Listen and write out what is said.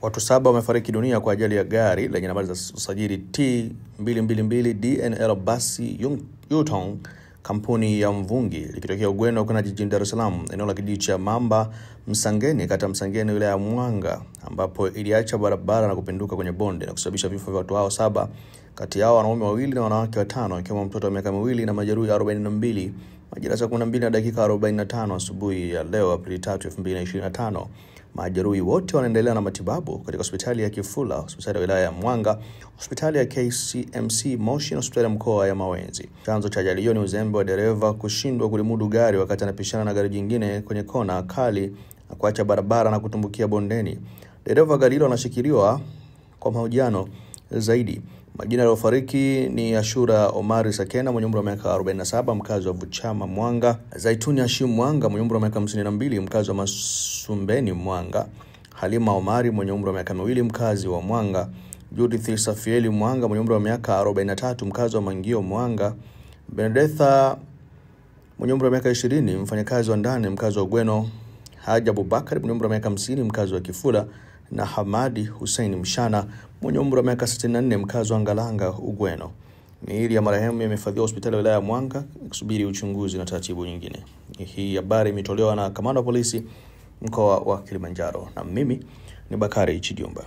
Watu 7 wamefariki dunia kwa ajali ya gari lenye nambari za usajili T222 DNL basi Yutong kampuni ya Mvungi likitokea Ugweno kuna jijini Dar es Salaam eneo la kijiji cha Mamba Msangeni kata Msangeni wilaya ya Mwanga, ambapo iliacha barabara na kupinduka kwenye bonde na kusababisha vifo vya watu hao 7, kati yao wanaume 2 na wanawake 5, ikiwemo mtoto wa miaka 2 na majeruhi 42 majira saa 12 na dakika 45 asubuhi ya leo Aprili 3, 2025. Majeruhi wote wanaendelea na matibabu katika hospitali ya Kifula, hospitali ya wilaya ya Mwanga, hospitali ya KCMC Moshi na hospitali ya mkoa ya Mawenzi. Chanzo cha ajali hiyo ni uzembe wa dereva kushindwa kulimudu gari wakati anapishana na gari jingine kwenye kona kali na kuacha barabara na kutumbukia bondeni. Dereva gari hilo anashikiliwa kwa mahojiano zaidi. Majina yaliyofariki ni Ashura Omari Sakena mwenye umri wa miaka 47 mkazi wa Buchama Mwanga, Zaituni Hashim Mwanga mwenye umri wa miaka 52 mkazi wa Masumbeni Mwanga, Halima Omari mwenye umri wa miaka 2 mkazi wa Mwanga, Judith Safieli Mwanga mwenye umri wa miaka 43 mkazi wa Mangio Mwanga, Benedetha mwenye umri wa miaka 20 mfanyakazi wa ndani mkazi wa Ugweno, Haji Abubakar mwenye umri wa miaka 50 mkazi wa Kifula, na Hamadi Hussein Mshana mwenye umri wa miaka 64 mkazi wa Ngalanga Ugweno. Miili ya marehemu imehifadhiwa hospitali ya wilaya ya Mwanga kusubiri uchunguzi na taratibu nyingine. Hii habari imetolewa na kamanda wa polisi mkoa wa Kilimanjaro, na mimi ni Bakari Chidiomba.